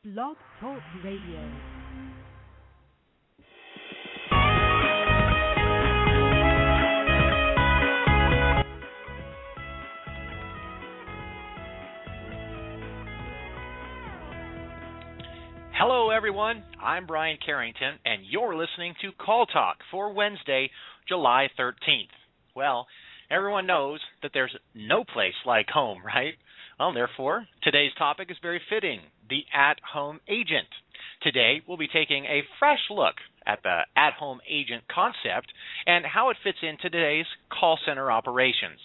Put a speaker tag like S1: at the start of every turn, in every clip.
S1: Blog Talk Radio.
S2: Hello, everyone. I'm Brian Carrington, and you're listening to Call Talk for Wednesday, July 13th. Well, everyone knows that there's no place like home, right? Well, therefore, today's topic is very fitting, the at-home agent. Today, we'll be taking a fresh look at the at-home agent concept and how it fits into today's call center operations.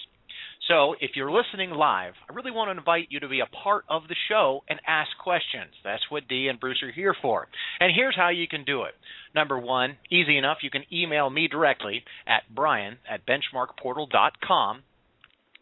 S2: So if you're listening live, I really want to invite you to be a part of the show and ask questions. That's what Dee and Bruce are here for. And here's how you can do it. Number one, easy enough, you can email me directly at brian@benchmarkportal.com.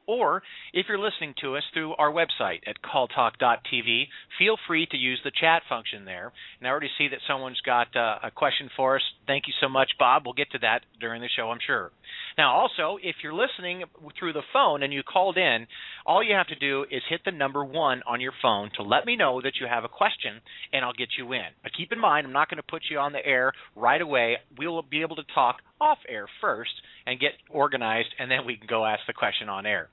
S2: Or if you're listening to us through our website at calltalk.tv, feel free to use the chat function there. And I already see that someone's got a question for us. Thank you so much, Bob. We'll get to that during the show, I'm sure. Now, also, if you're listening through the phone and you called in, all you have to do is hit the number 1 on your phone to let me know that you have a question, and I'll get you in. But keep in mind, I'm not going to put you on the air right away. We'll be able to talk off air first and get organized, and then we can go ask the question on air.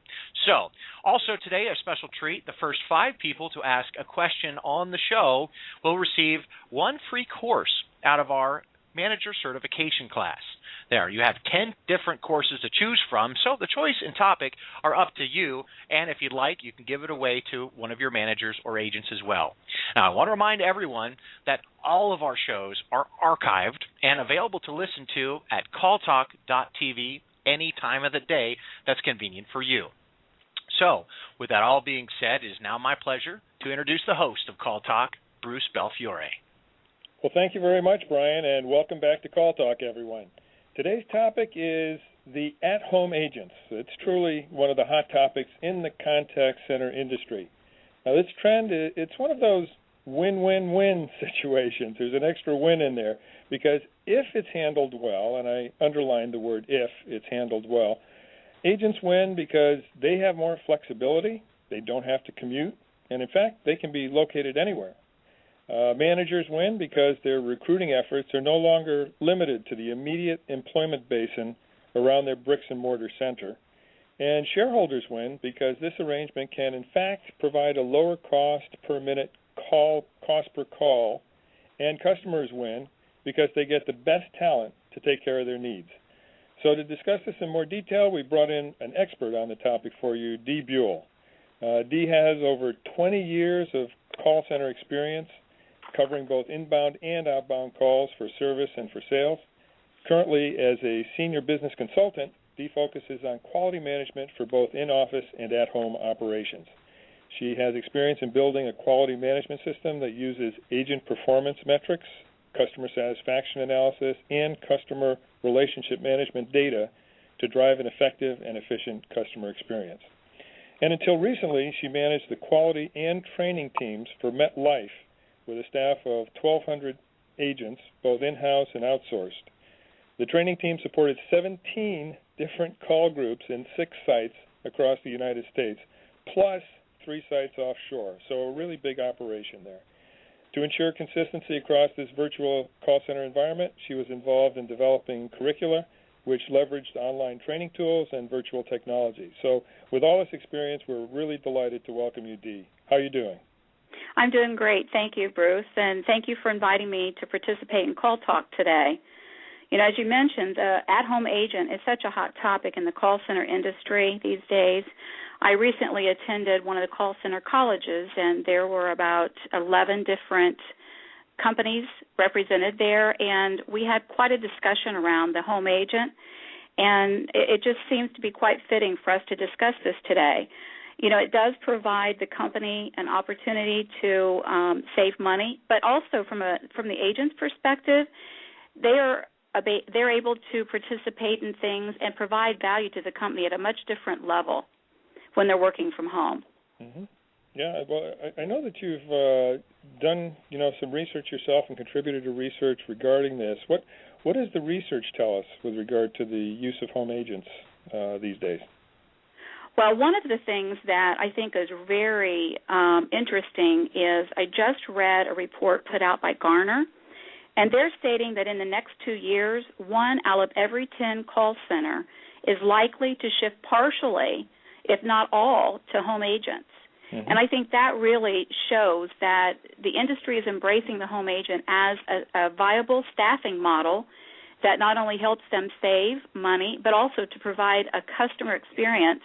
S2: So, also today, a special treat. The first 5 people to ask a question on the show will receive 1 free course out of our manager certification class. There, you have 10 different courses to choose from, so the choice and topic are up to you, and if you'd like, you can give it away to one of your managers or agents as well. Now, I want to remind everyone that all of our shows are archived and available to listen to at calltalk.tv any time of the day that's convenient for you. So, with that all being said, it is now my pleasure to introduce the host of Call Talk, Bruce Belfiore.
S3: Well, thank you very much, Brian, and welcome back to Call Talk, everyone. Today's topic is the at-home agents. It's truly one of the hot topics in the contact center industry. Now, this trend, it's one of those win-win-win situations. There's an extra win in there because if it's handled well, and I underline the word if it's handled well, agents win because they have more flexibility, they don't have to commute, and in fact, they can be located anywhere. Managers win because their recruiting efforts are no longer limited to the immediate employment basin around their bricks-and-mortar center. And shareholders win because this arrangement can, in fact, provide a lower cost per minute cost per call, and customers win because they get the best talent to take care of their needs. So to discuss this in more detail, we brought in an expert on the topic for you, Dee Buell. Dee has over 20 years of call center experience, covering both inbound and outbound calls for service and for sales. Currently, as a senior business consultant, Dee focuses on quality management for both in-office and at-home operations. She has experience in building a quality management system that uses agent performance metrics, customer satisfaction analysis, and customer relationship management data to drive an effective and efficient customer experience. And until recently, she managed the quality and training teams for MetLife, with a staff of 1,200 agents, both in-house and outsourced. The training team supported 17 different call groups in 6 sites across the United States, plus 3 sites offshore, so a really big operation there. To ensure consistency across this virtual call center environment, she was involved in developing curricula, which leveraged online training tools and virtual technology. So with all this experience, we're really delighted to welcome you, Dee. How are you doing?
S4: I'm doing great. Thank you, Bruce, and thank you for inviting me to participate in Call Talk today. You know, as you mentioned, the at-home agent is such a hot topic in the call center industry these days. I recently attended one of the call center colleges, and there were about 11 different companies represented there, and we had quite a discussion around the home agent, and it just seems to be quite fitting for us to discuss this today. You know, it does provide the company an opportunity to save money, but also from the agent's perspective, they're able to participate in things and provide value to the company at a much different level when they're working from home.
S3: Mm-hmm. Yeah, well, I know that you've done, some research yourself and contributed to research regarding this. What does the research tell us with regard to the use of home agents these days?
S4: Well, one of the things that I think is very interesting is I just read a report put out by Gartner, and they're stating that in the next 2 years, 1 out of every 10 call center is likely to shift partially, if not all, to home agents. Mm-hmm. And I think that really shows that the industry is embracing the home agent as a viable staffing model that not only helps them save money, but also to provide a customer experience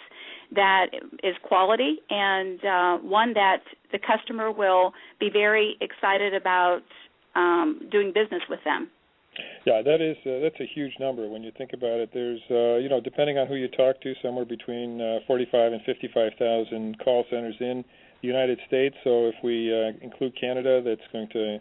S4: that is quality and one that the customer will be very excited about doing business with them.
S3: Yeah, that's a huge number when you think about it. There's depending on who you talk to, somewhere between 45 and 55,000 call centers in the United States. So if we include Canada, that's going to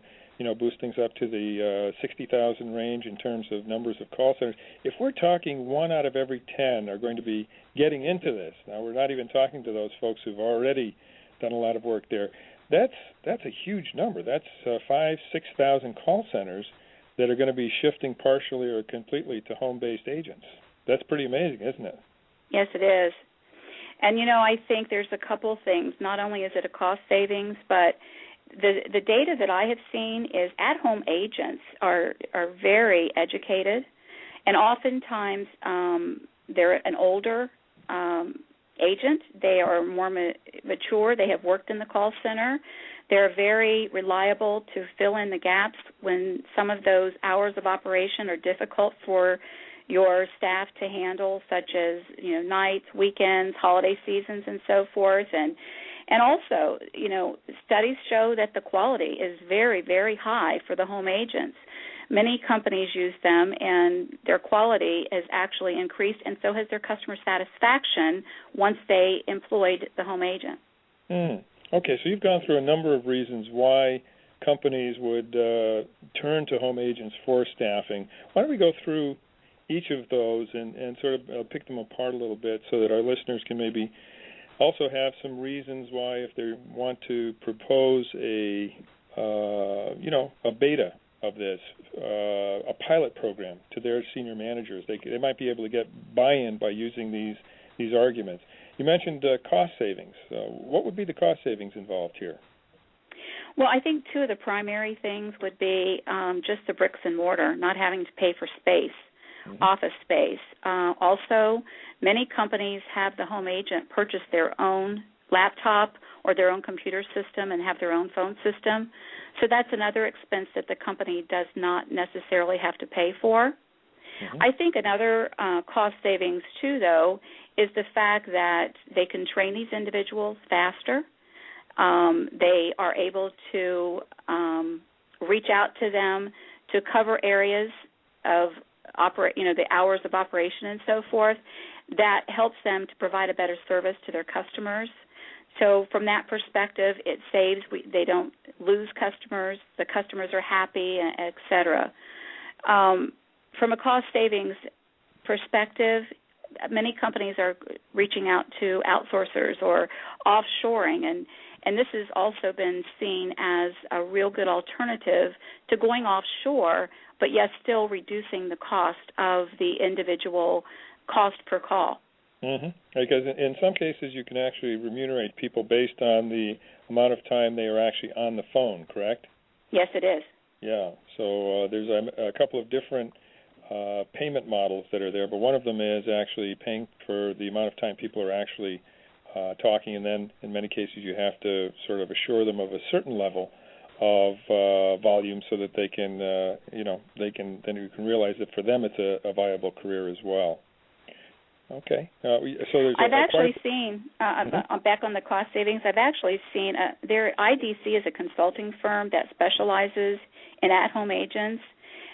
S3: boost things up to the 60,000 range in terms of numbers of call centers. If we're talking 1 out of every 10 are going to be getting into this, now we're not even talking to those folks who've already done a lot of work there. That's a huge number. That's 5,000-6,000 call centers that are going to be shifting partially or completely to home-based agents. That's pretty amazing, isn't it?
S4: Yes, it is. And, I think there's a couple things. Not only is it a cost savings, but the data that I have seen is at-home agents are very educated, and oftentimes they're an older agent. They are more mature. They have worked in the call center. They're very reliable to fill in the gaps when some of those hours of operation are difficult for your staff to handle, such as nights, weekends, holiday seasons, and so forth. And also, studies show that the quality is very, very high for the home agents. Many companies use them, and their quality has actually increased, and so has their customer satisfaction once they employed the home agent.
S3: Okay, so you've gone through a number of reasons why companies would turn to home agents for staffing. Why don't we go through each of those and sort of pick them apart a little bit so that our listeners can maybe also have some reasons why, if they want to propose a beta of this, a pilot program to their senior managers, they might be able to get buy-in by using these arguments. You mentioned cost savings. What would be the cost savings involved here?
S4: Well, I think two of the primary things would be just the bricks and mortar, not having to pay for space. Office space. Also, many companies have the home agent purchase their own laptop or their own computer system and have their own phone system. So that's another expense that the company does not necessarily have to pay for. I think another cost savings, too, though, is the fact that they can train these individuals faster. They are able to reach out to them to cover areas of the hours of operation and so forth. That helps them to provide a better service to their customers. So from that perspective, it saves. They don't lose customers. The customers are happy, et cetera. From a cost savings perspective, many companies are reaching out to outsourcers or offshoring, and this has also been seen as a real good alternative to going offshore, but yet still reducing the cost of the individual cost per call.
S3: Because in some cases you can actually remunerate people based on the amount of time they are actually on the phone, correct?
S4: Yes, it is.
S3: Yeah, so there's a couple of different payment models that are there, but one of them is actually paying for the amount of time people are actually talking, and then in many cases you have to sort of assure them of a certain level of volume so that they can, then you can realize that for them it's a viable career as well. Okay. So there's
S4: I've actually seen, back on the cost savings, I've actually seen, their IDC is a consulting firm that specializes in at-home agents,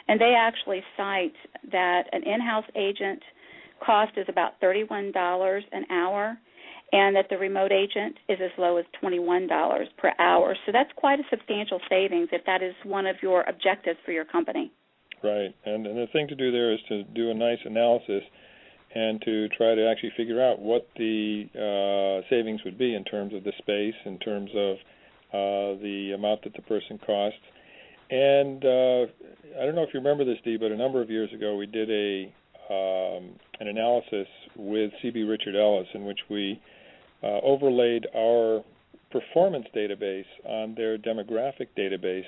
S4: and they actually cite that an in-house agent cost is about $31 an hour, and that the remote agent is as low as $21 per hour. So that's quite a substantial savings if that is one of your objectives for your company.
S3: Right, and the thing to do there is to do a nice analysis and to try to actually figure out what the savings would be in terms of the space, in terms of the amount that the person costs. And I don't know if you remember this, Dee, but a number of years ago we did a an analysis with C.B. Richard Ellis in which we overlaid our performance database on their demographic database,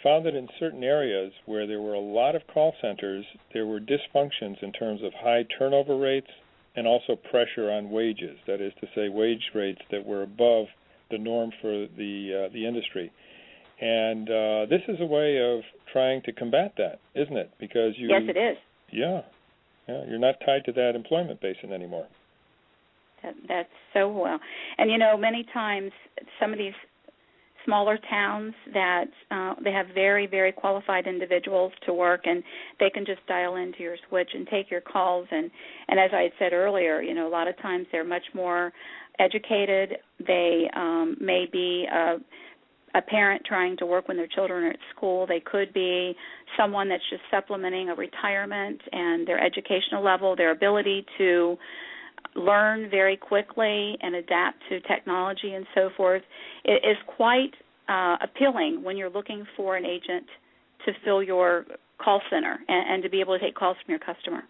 S3: found that in certain areas where there were a lot of call centers, there were dysfunctions in terms of high turnover rates and also pressure on wages. That is to say, wage rates that were above the norm for the industry. And this is a way of trying to combat that, isn't it? Because
S4: yes, it is.
S3: Yeah, you're not tied to that employment basin anymore.
S4: That's so well. And, many times some of these smaller towns that they have very, very qualified individuals to work, and they can just dial into your switch and take your calls. And as I had said earlier, a lot of times they're much more educated. They may be a parent trying to work when their children are at school. They could be someone that's just supplementing a retirement, and their educational level, their ability to learn very quickly and adapt to technology and so forth is quite appealing when you're looking for an agent to fill your call center and to be able to take calls from your customer.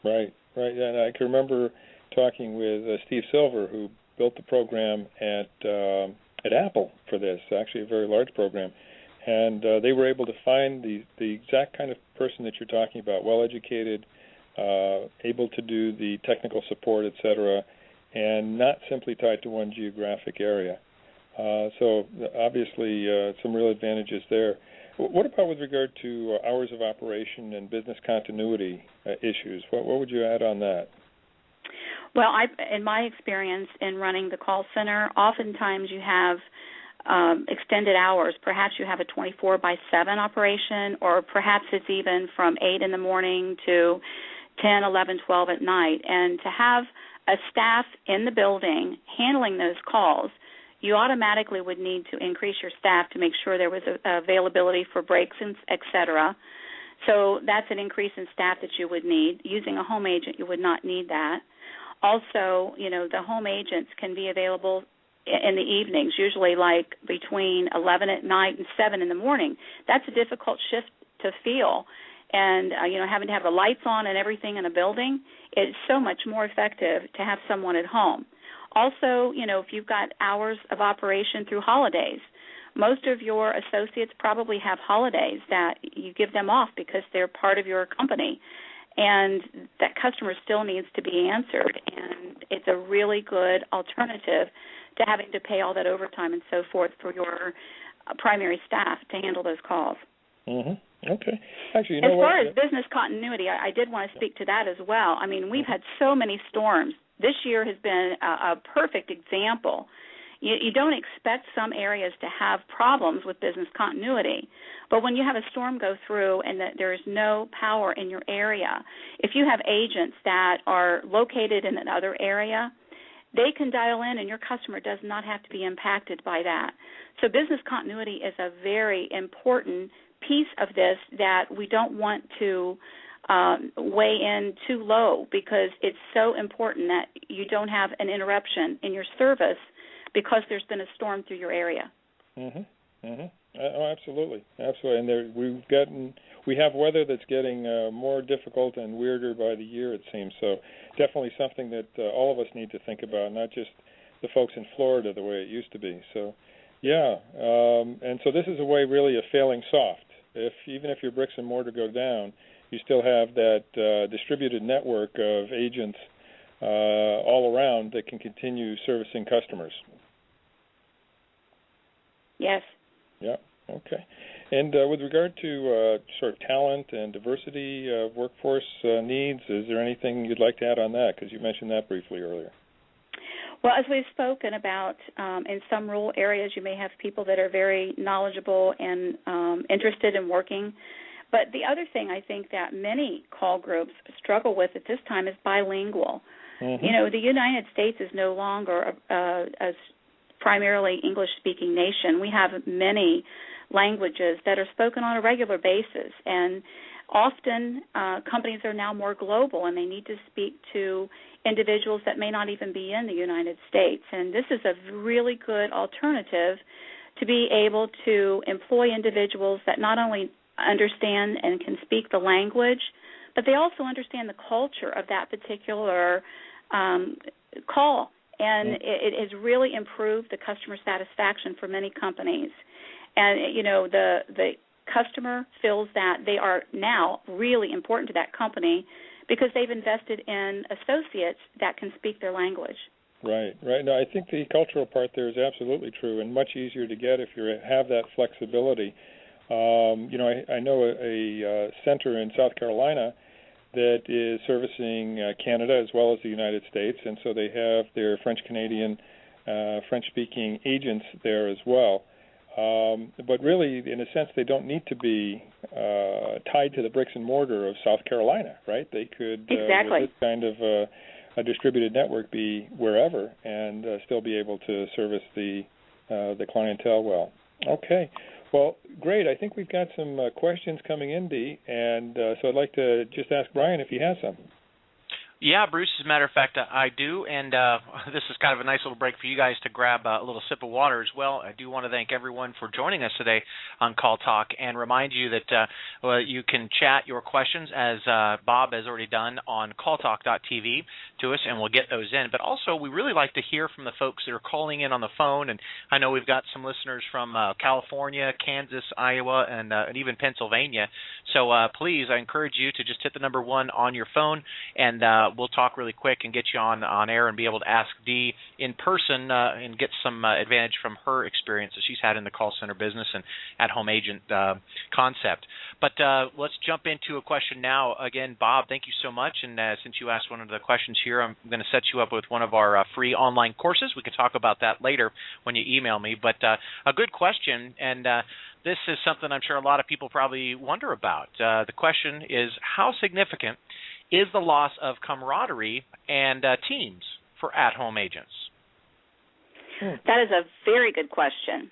S3: Right. And I can remember talking with Steve Silver, who built the program at Apple for this, actually a very large program, and they were able to find the exact kind of person that you're talking about, well-educated, able to do the technical support, et cetera, and not simply tied to one geographic area. So obviously some real advantages there. What about with regard to hours of operation and business continuity issues? What would you add on that?
S4: Well, in my experience in running the call center, oftentimes you have extended hours. Perhaps you have a 24/7 operation, or perhaps it's even from 8 in the morning to 10, 11, 12 at night. And to have a staff in the building handling those calls, you automatically would need to increase your staff to make sure there was availability for breaks, and et cetera. So that's an increase in staff that you would need. Using a home agent, you would not need that. Also, the home agents can be available in the evenings, usually like between 11 at night and 7 in the morning. That's a difficult shift to fill. And, having to have the lights on and everything in a building, it's so much more effective to have someone at home. Also, if you've got hours of operation through holidays, most of your associates probably have holidays that you give them off because they're part of your company. And that customer still needs to be answered. And it's a really good alternative to having to pay all that overtime and so forth for your primary staff to handle those calls.
S3: Mm-hmm. Okay. Actually,
S4: as far as business continuity, I did want to speak to that as well. I mean, we've had so many storms. This year has been a perfect example. You don't expect some areas to have problems with business continuity, but when you have a storm go through and that there is no power in your area, if you have agents that are located in another area, they can dial in and your customer does not have to be impacted by that. So business continuity is a very important piece of this that we don't want to weigh in too low, because it's so important that you don't have an interruption in your service because there's been a storm through your area.
S3: Oh, absolutely. And we have weather that's getting more difficult and weirder by the year, it seems. So definitely something that all of us need to think about, not just the folks in Florida the way it used to be. So, yeah. And so this is a way really of failing soft. Even if your bricks and mortar go down, you still have that distributed network of agents all around that can continue servicing customers.
S4: Yes.
S3: Yeah. Okay. And with regard to sort of talent and diversity of workforce needs, is there anything you'd like to add on that? Because you mentioned that briefly earlier.
S4: Well, as we've spoken about, in some rural areas you may have people that are very knowledgeable and interested in working. But the other thing I think that many call groups struggle with at this time is bilingual. Mm-hmm. The United States is no longer a primarily English-speaking nation. We have many languages that are spoken on a regular basis, and often companies are now more global, and they need to speak to individuals that may not even be in the United States. And this is a really good alternative to be able to employ individuals that not only understand and can speak the language, but they also understand the culture of that particular call. And it has really improved the customer satisfaction for many companies. And, you know, the customer feels that they are now really important to that company because they've invested in associates that can speak their language.
S3: Right. No, I think the cultural part there is absolutely true and much easier to get if you have that flexibility. You know, I know a center in South Carolina that is servicing Canada as well as the United States, and so they have their French-Canadian, French-speaking agents there as well. But really, in a sense, they don't need to be tied to the bricks and mortar of South Carolina, right? They could,
S4: exactly.
S3: with this kind of a distributed network, be wherever and still be able to service the clientele well. Okay. Well, great. I think we've got some questions coming in, Dee, and so I'd like to just ask Brian if he has some.
S2: Yeah, Bruce, as a matter of fact, I do, and this is kind of a nice little break for you guys to grab a little sip of water as well. I do want to thank everyone for joining us today on Call Talk and remind you that you can chat your questions, as Bob has already done, on calltalk.tv to us, and we'll get those in. But also, we really like to hear from the folks that are calling in on the phone, and I know we've got some listeners from California, Kansas, Iowa, and even Pennsylvania. So please, I encourage you to just hit the number 1 on your phone, and we'll talk really quick and get you on air and be able to ask Dee in person and get some advantage from her experience that she's had in the call center business and at-home agent concept. But let's jump into a question now. Again, Bob, thank you so much. And since you asked one of the questions here, I'm going to set you up with one of our free online courses. We can talk about that later when you email me. But a good question, and this is something I'm sure a lot of people probably wonder about. The question is, how significant is the loss of camaraderie and teams for at-home agents?
S4: That is a very good question.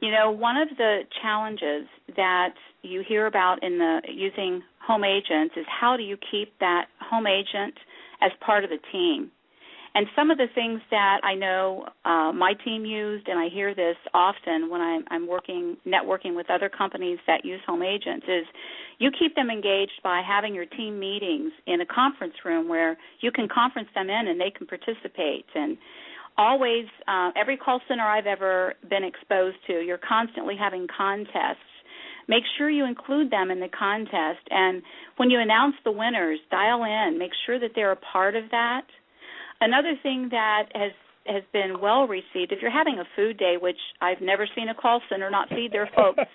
S4: You know, one of the challenges that you hear about in using home agents is how do you keep that home agent as part of the team? And some of the things that I know my team used, and I hear this often when I'm networking with other companies that use home agents, is you keep them engaged by having your team meetings in a conference room where you can conference them in and they can participate. And always, every call center I've ever been exposed to, you're constantly having contests. Make sure you include them in the contest. And when you announce the winners, dial in. Make sure that they're a part of that. Another thing that has been well received, if you're having a food day, which I've never seen a call center not feed their folks,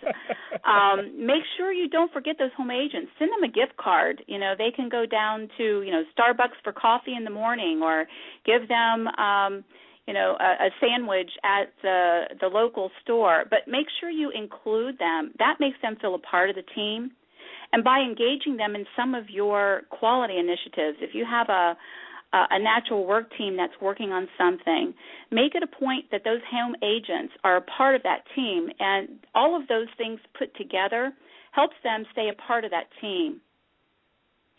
S4: make sure you don't forget those home agents. Send them a gift card. You know, they can go down to, Starbucks for coffee in the morning, or give them, a sandwich at the local store. But make sure you include them. That makes them feel a part of the team. And by engaging them in some of your quality initiatives, if you have a natural work team that's working on something, make it a point that those home agents are a part of that team, and all of those things put together helps them stay a part of that team.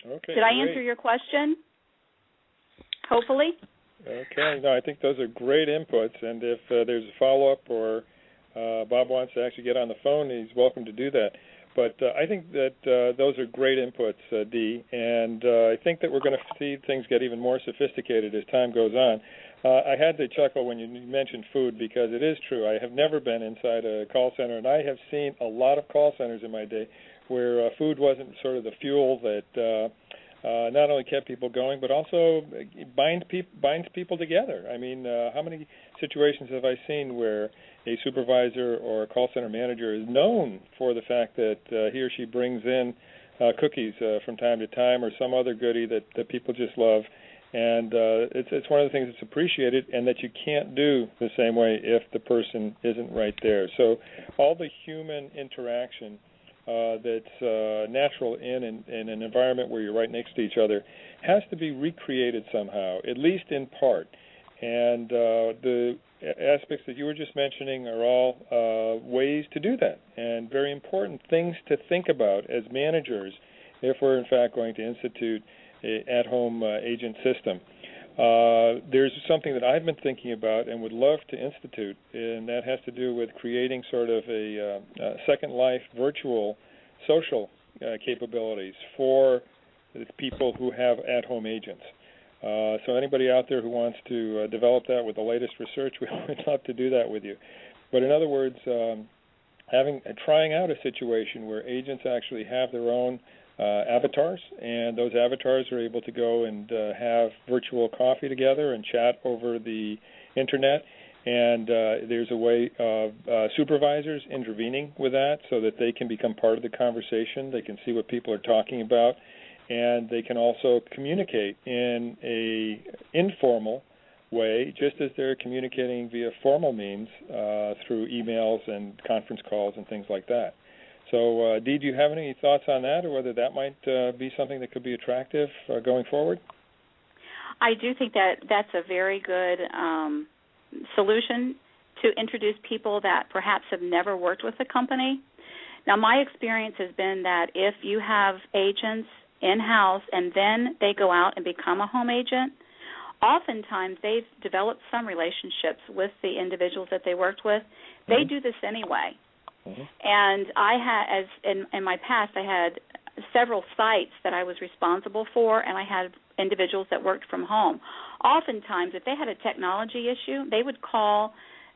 S3: Okay.
S4: Did I answer your question? Hopefully.
S3: Okay. No, I think those are great inputs, and if there's a follow-up or Bob wants to actually get on the phone, he's welcome to do that. But I think that those are great inputs, Dee, and I think that we're going to see things get even more sophisticated as time goes on. I had to chuckle when you mentioned food, because it is true. I have never been inside a call center, and I have seen a lot of call centers in my day where food wasn't sort of the fuel that not only kept people going, but also binds people together. I mean, how many situations have I seen where a supervisor or a call center manager is known for the fact that he or she brings in cookies from time to time, or some other goodie that people just love, and it's one of the things that's appreciated and that you can't do the same way if the person isn't right there. So all the human interaction that's natural in an environment where you're right next to each other has to be recreated somehow, at least in part. And the aspects that you were just mentioning are all ways to do that, and very important things to think about as managers if we're in fact going to institute an at-home agent system. There's something that I've been thinking about and would love to institute, and that has to do with creating sort of a Second Life virtual social capabilities for It's people who have at-home agents. So anybody out there who wants to develop that with the latest research, we'd love to do that with you. But in other words, trying out a situation where agents actually have their own avatars, and those avatars are able to go and have virtual coffee together and chat over the internet. And there's a way of supervisors intervening with that so that they can become part of the conversation. They can see what people are talking about, and they can also communicate in a informal way, just as they're communicating via formal means through emails and conference calls and things like that. So, Dee, do you have any thoughts on that, or whether that might be something that could be attractive going forward?
S4: I do think that that's a very good solution to introduce people that perhaps have never worked with the company. Now, my experience has been that if you have agents in-house and then they go out and become a home agent, oftentimes they've developed some relationships with the individuals that they worked with. They do this anyway. And I had, in my past, I had several sites that I was responsible for, and I had individuals that worked from home. Oftentimes, if they had a technology issue, they would call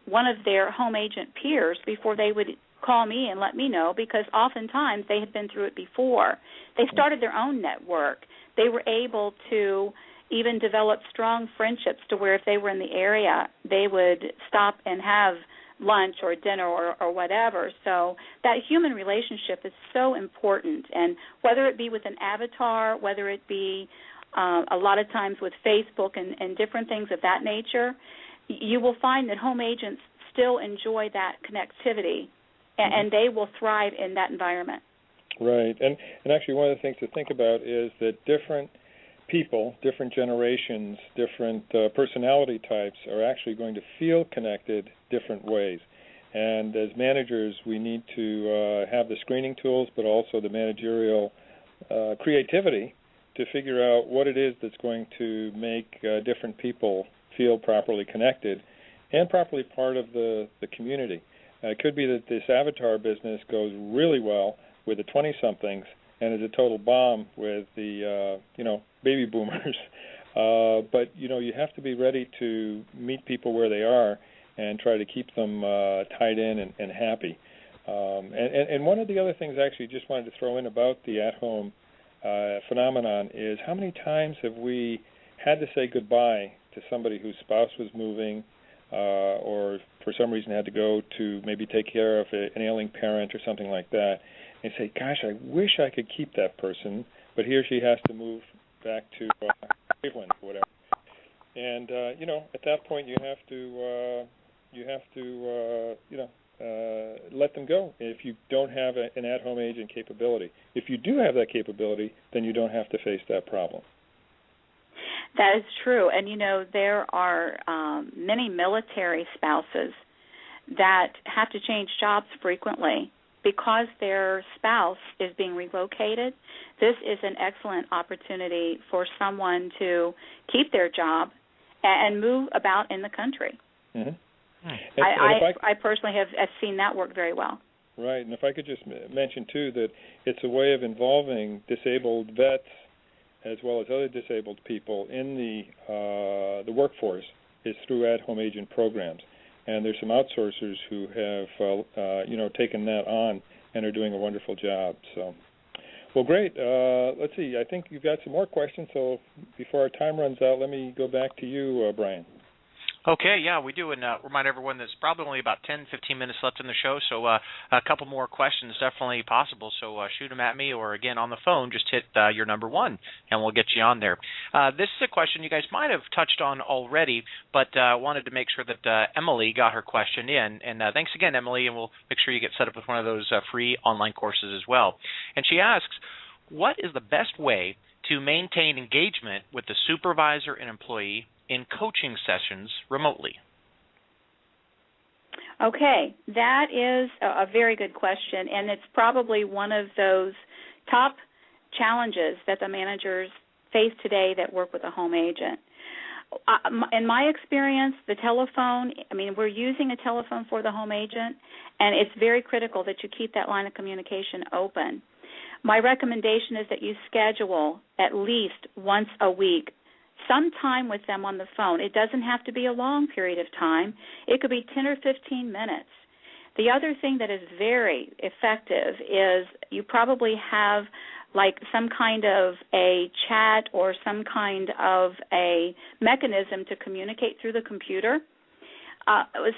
S4: one of their home agent peers before they would call me and let me know, because oftentimes they had been through it before. They started their own network. They were able to even develop strong friendships to where if they were in the area, they would stop and have lunch or dinner or whatever. So that human relationship is so important. And whether it be with an avatar, whether it be a lot of times with Facebook and different things of that nature, you will find that home agents still enjoy that connectivity, and they will thrive in that environment.
S3: Right. And actually one of the things to think about is that different people, different generations, different personality types are actually going to feel connected different ways. And as managers, we need to have the screening tools, but also the managerial creativity to figure out what it is that's going to make different people feel properly connected and properly part of the community. It could be that this avatar business goes really well with the 20-somethings and is a total bomb with the, baby boomers. But, you have to be ready to meet people where they are and try to keep them tied in and happy. And one of the other things I actually just wanted to throw in about the at-home phenomenon is how many times have we had to say goodbye to somebody whose spouse was moving or for some reason had to go to maybe take care of an ailing parent or something like that, and say, gosh, I wish I could keep that person, but he or she has to move back to Cleveland or whatever. And, at that point you have to let them go if you don't have an at-home agent capability. If you do have that capability, then you don't have to face that problem.
S4: That is true. And, there are many military spouses that have to change jobs frequently because their spouse is being relocated. This is an excellent opportunity for someone to keep their job and move about in the country.
S3: Mm-hmm.
S4: I personally have seen that work very well.
S3: Right, and if I could just mention, too, that it's a way of involving disabled vets as well as other disabled people in the workforce is through at-home agent programs. And there's some outsourcers who have, taken that on and are doing a wonderful job. So, well, great. Let's see. I think you've got some more questions, so before our time runs out, let me go back to you, Brian.
S2: Okay, yeah, we do, and remind everyone there's probably only about 10, 15 minutes left in the show, so a couple more questions definitely possible, so shoot them at me, or again on the phone, just hit your number 1, and we'll get you on there. This is a question you guys might have touched on already, but wanted to make sure that Emily got her question in, and thanks again, Emily, and we'll make sure you get set up with one of those free online courses as well. And she asks, what is the best way to maintain engagement with the supervisor and employee in coaching sessions remotely?
S4: Okay, that is a very good question, and it's probably one of those top challenges that the managers face today that work with a home agent. In my experience, the telephone, we're using a telephone for the home agent, and it's very critical that you keep that line of communication open. my recommendation is that you schedule at least once a week some time with them on the phone. It doesn't have to be a long period of time. It could be 10 or 15 minutes. The other thing that is very effective is you probably have like some kind of a chat or some kind of a mechanism to communicate through the computer.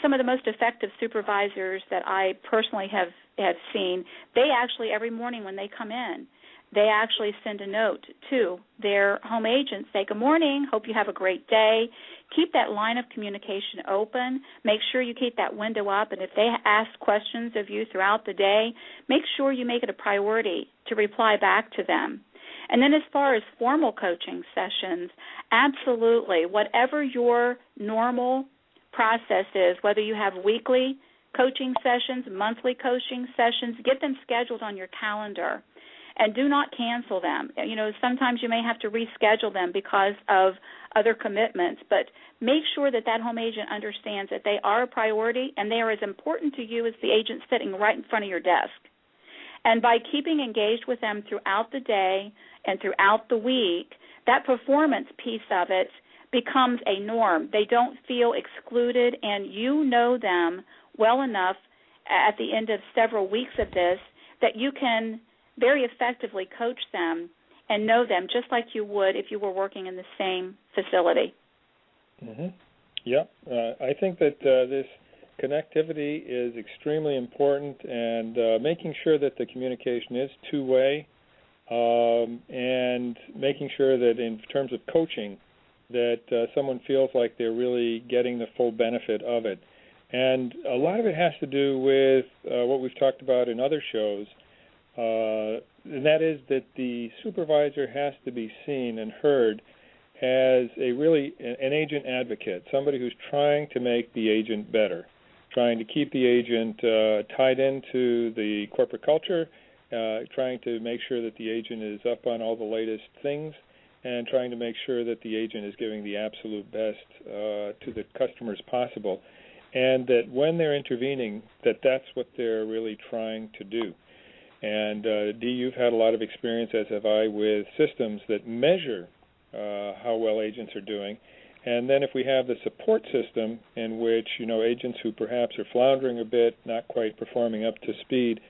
S4: Some of the most effective supervisors that I personally have seen, they actually every morning when they come in, they actually send a note to their home agents, say, good morning, hope you have a great day. Keep that line of communication open. Make sure you keep that window up, and if they ask questions of you throughout the day, make sure you make it a priority to reply back to them. And then as far as formal coaching sessions, absolutely, whatever your normal process is, whether you have weekly coaching sessions, monthly coaching sessions, get them scheduled on your calendar. And do not cancel them. You know, sometimes you may have to reschedule them because of other commitments, but make sure that that home agent understands that they are a priority and they are as important to you as the agent sitting right in front of your desk. And by keeping engaged with them throughout the day and throughout the week, that performance piece of it becomes a norm. They don't feel excluded, and you know them well enough at the end of several weeks of this that you can very effectively coach them and know them just like you would if you were working in the same facility.
S3: Mm-hmm. Yeah, I think that this connectivity is extremely important, and making sure that the communication is two-way, and making sure that in terms of coaching that someone feels like they're really getting the full benefit of it. And a lot of it has to do with what we've talked about in other shows, and that is that the supervisor has to be seen and heard as an agent advocate, somebody who's trying to make the agent better, trying to keep the agent tied into the corporate culture, trying to make sure that the agent is up on all the latest things, and trying to make sure that the agent is giving the absolute best to the customers possible, and that when they're intervening, that's what they're really trying to do. And, Dee, you've had a lot of experience, as have I, with systems that measure how well agents are doing. And then if we have the support system in which, agents who perhaps are floundering a bit, not quite performing up to speed,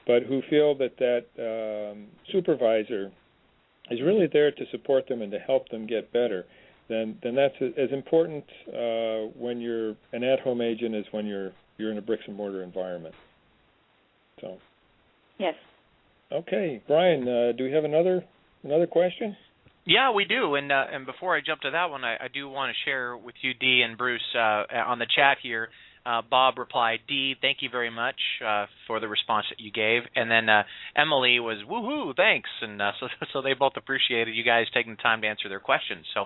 S3: but who feel that supervisor is really there to support them and to help them get better, then that's as important when you're an at-home agent as when you're in a bricks-and-mortar environment. So.
S4: Yes.
S3: Okay, Brian, do we have another question?
S2: Yeah, we do. And before I jump to that one, I do want to share with you, Dee and Bruce, on the chat here. Bob replied, Dee, thank you very much for the response that you gave. And then Emily was, woohoo, thanks. And so they both appreciated you guys taking the time to answer their questions. So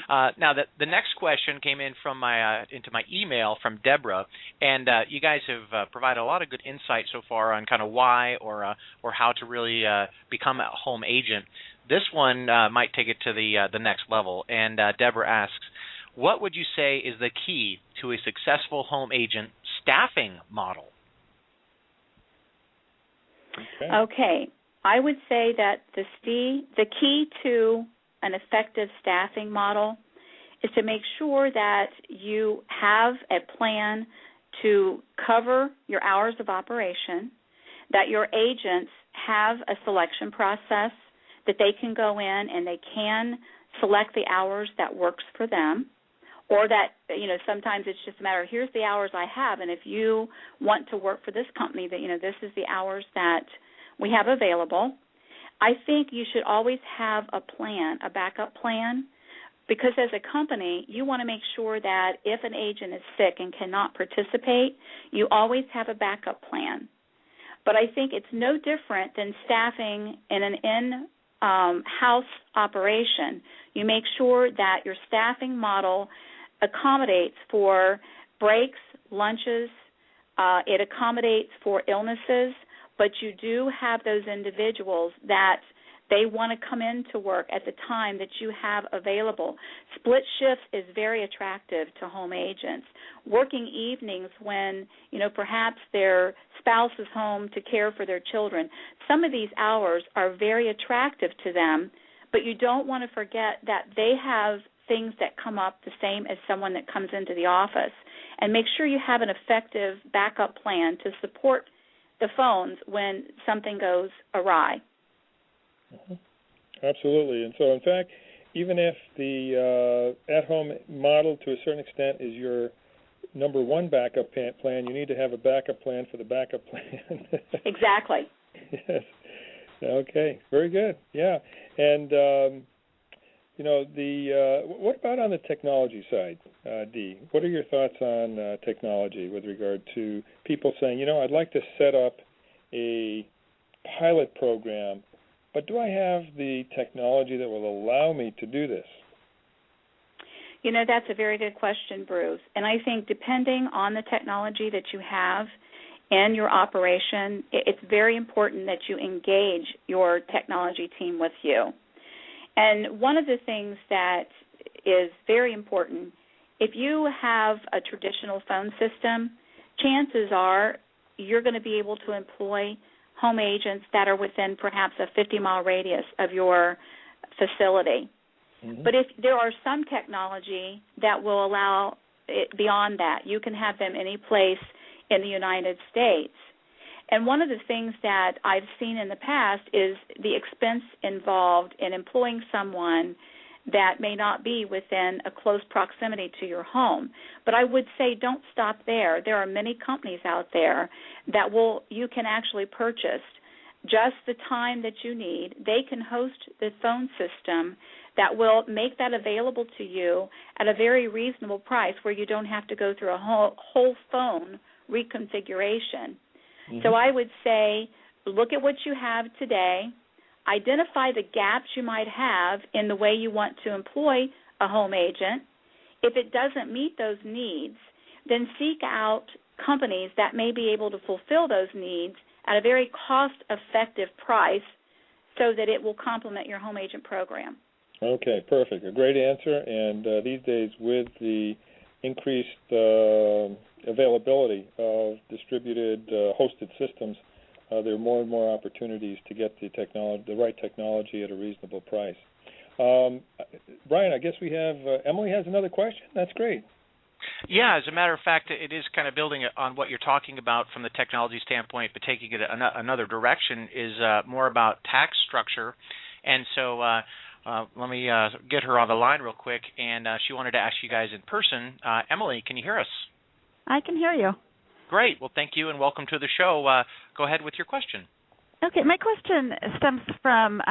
S2: now the next question came in from into my email from Deborah, and you guys have provided a lot of good insight so far on kind of why or how to really become a home agent. This one might take it to the next level. And Deborah asks, what would you say is the key to a successful home agent staffing model?
S4: Okay. I would say that the key to an effective staffing model is to make sure that you have a plan to cover your hours of operation, that your agents have a selection process, that they can go in and they can select the hours that works for them. Or that, sometimes it's just a matter of here's the hours I have, and if you want to work for this company, that, this is the hours that we have available. I think you should always have a plan, a backup plan, because as a company, you want to make sure that if an agent is sick and cannot participate, you always have a backup plan. But I think it's no different than staffing in an in-house operation. You make sure that your staffing model accommodates for breaks, lunches, it accommodates for illnesses, but you do have those individuals that They want to come into work at the time that you have available. Split shifts is very attractive to home agents. Working evenings when, perhaps their spouse is home to care for their children. Some of these hours are very attractive to them, but you don't want to forget that they have things that come up the same as someone that comes into the office. And make sure you have an effective backup plan to support the phones when something goes awry.
S3: Mm-hmm. Absolutely. And so, in fact, even if the at-home model to a certain extent is your number one backup plan, you need to have a backup plan for the backup plan.
S4: Exactly.
S3: Yes. Okay. Very good. Yeah. And, what about on the technology side, Dee? What are your thoughts on technology with regard to people saying, I'd like to set up a pilot program, but do I have the technology that will allow me to do this?
S4: That's a very good question, Bruce. And I think depending on the technology that you have in your operation, it's very important that you engage your technology team with you. And one of the things that is very important, if you have a traditional phone system, chances are you're going to be able to employ home agents that are within perhaps a 50-mile radius of your facility. Mm-hmm. But if there are some technology that will allow it beyond that, you can have them any place in the United States. And one of the things that I've seen in the past is the expense involved in employing someone that may not be within a close proximity to your home. But I would say don't stop there. There are many companies out there that you can actually purchase just the time that you need. They can host the phone system that will make that available to you at a very reasonable price where you don't have to go through a whole phone reconfiguration. Mm-hmm. So I would say look at what you have today, identify the gaps you might have in the way you want to employ a home agent. If it doesn't meet those needs, then seek out companies that may be able to fulfill those needs at a very cost-effective price so that it will complement your home agent program.
S3: Okay, perfect. A great answer. And these days with the increased availability of distributed hosted systems, there are more and more opportunities to get the right technology at a reasonable price. Brian, I guess we have Emily has another question. That's great.
S2: Yeah, as a matter of fact, it is kind of building on what you're talking about from the technology standpoint, but taking it another direction is more about tax structure. And so let me get her on the line real quick, and she wanted to ask you guys in person. Emily, can you hear us?
S5: I can hear you.
S2: Great. Well, thank you, and welcome to the show. Go ahead with your question.
S5: Okay, my question stems from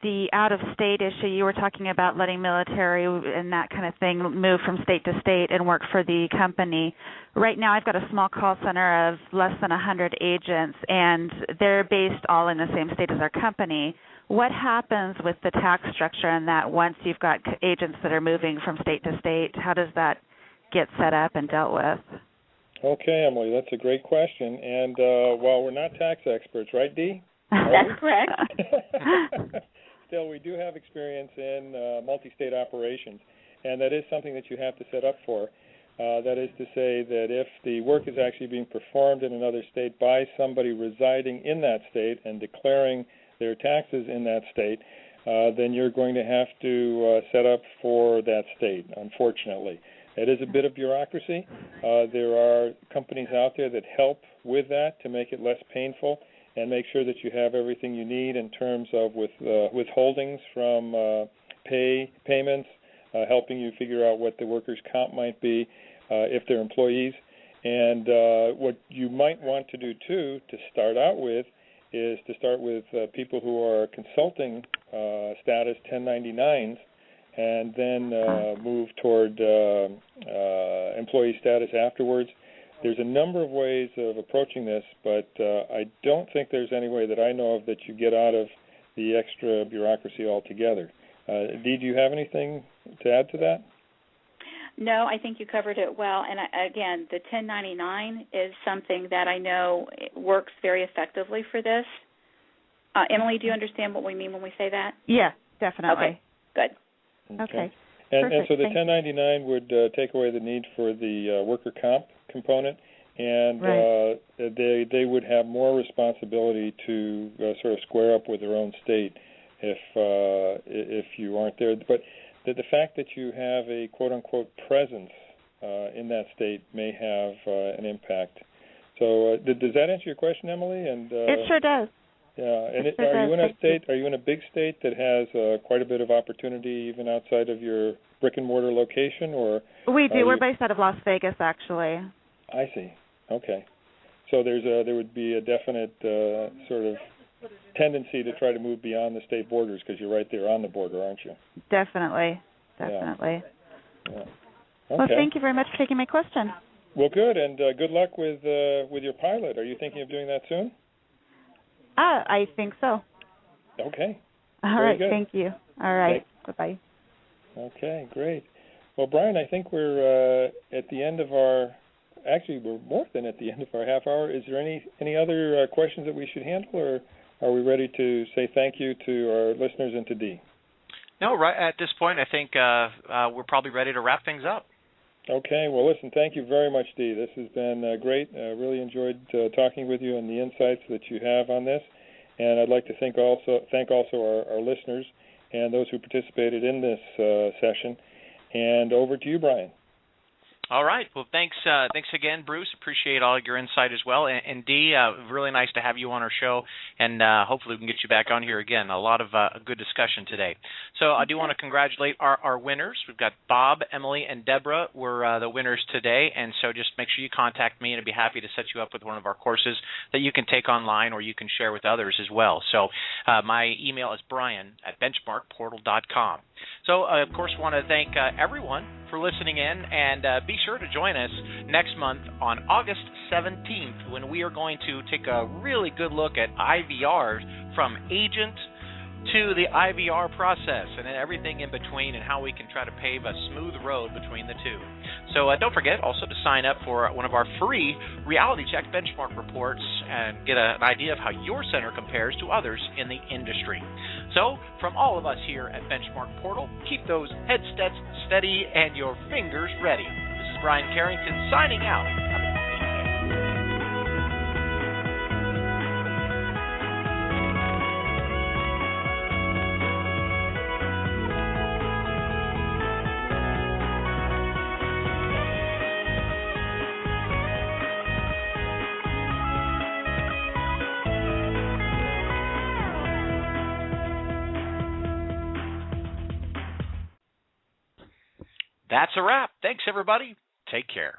S5: the out-of-state issue. You were talking about letting military and that kind of thing move from state to state and work for the company. Right now I've got a small call center of less than 100 agents, and they're based all in the same state as our company. What happens with the tax structure in that once you've got agents that are moving from state to state? How does that get set up and dealt with?
S3: Okay, Emily, that's a great question. And while we're not tax experts, right, Dee?
S4: That's correct.
S3: Still, we do have experience in multi-state operations, and that is something that you have to set up for. That is to say that if the work is actually being performed in another state by somebody residing in that state and declaring their taxes in that state, then you're going to have to set up for that state, unfortunately. It is a bit of bureaucracy. There are companies out there that help with that to make it less painful and make sure that you have everything you need in terms of withholdings from payments, helping you figure out what the workers' comp might be if they're employees. And what you might want to do, too, to start out with is to start with people who are consulting status 1099s and then move toward employee status afterwards. There's a number of ways of approaching this, but I don't think there's any way that I know of that you get out of the extra bureaucracy altogether. Dee, do you have anything to add to that?
S4: No, I think you covered it well. And again, the 1099 is something that I know works very effectively for this. Emily, do you understand what we mean when we say that?
S5: Yeah, definitely.
S4: Okay, good.
S5: Okay.
S3: And so the 1099 would take away the need for the worker comp component, and
S5: right.
S3: They would have more responsibility to sort of square up with their own state if you aren't there. But the fact that you have a quote-unquote presence in that state may have an impact. So does that answer your question, Emily? And
S5: it sure does.
S3: Yeah, and
S5: are
S3: you in a big state that has quite a bit of opportunity even outside of your brick and mortar location, or
S5: we do? We're based out of Las Vegas, actually.
S3: I see. Okay, so there would be a definite sort of tendency to try to move beyond the state borders because you're right there on the border, aren't you?
S5: Definitely.
S3: Yeah. Okay.
S5: Well, thank you very much for taking my question.
S3: Well, good, and good luck with your pilot. Are you thinking of doing that soon?
S5: I think so.
S3: Okay.
S5: All right. Good. Thank you. All right. Bye-bye.
S3: Okay, great. Well, Brian, I think we're at the end of our. Actually, we're more than at the end of our half hour. Is there any other questions that we should handle, or are we ready to say thank you to our listeners and to Dee?
S2: No, right at this point, I think we're probably ready to wrap things up.
S3: Okay. Well, listen, thank you very much, Dee. This has been great. I really enjoyed talking with you and the insights that you have on this. And I'd like to thank also our listeners and those who participated in this session. And over to you, Brian.
S2: All right. Well, thanks again, Bruce. Appreciate all your insight as well. And Dee, really nice to have you on our show, and hopefully we can get you back on here again. A lot of good discussion today. So I do want to congratulate our winners. We've got Bob, Emily, and Deborah were the winners today, and so just make sure you contact me, and I'd be happy to set you up with one of our courses that you can take online or you can share with others as well. So my email is brian@benchmarkportal.com. So, of course, want to thank everyone for listening in, and be sure to join us next month on August 17th when we are going to take a really good look at IVRs from agent to the IVR process and then everything in between and how we can try to pave a smooth road between the two. So don't forget also to sign up for one of our free reality check benchmark reports and get an idea of how your center compares to others in the industry. So from all of us here at Benchmark Portal, keep those heads steady and your fingers ready. This is Brian Carrington signing out. That's a wrap. Thanks, everybody. Take care.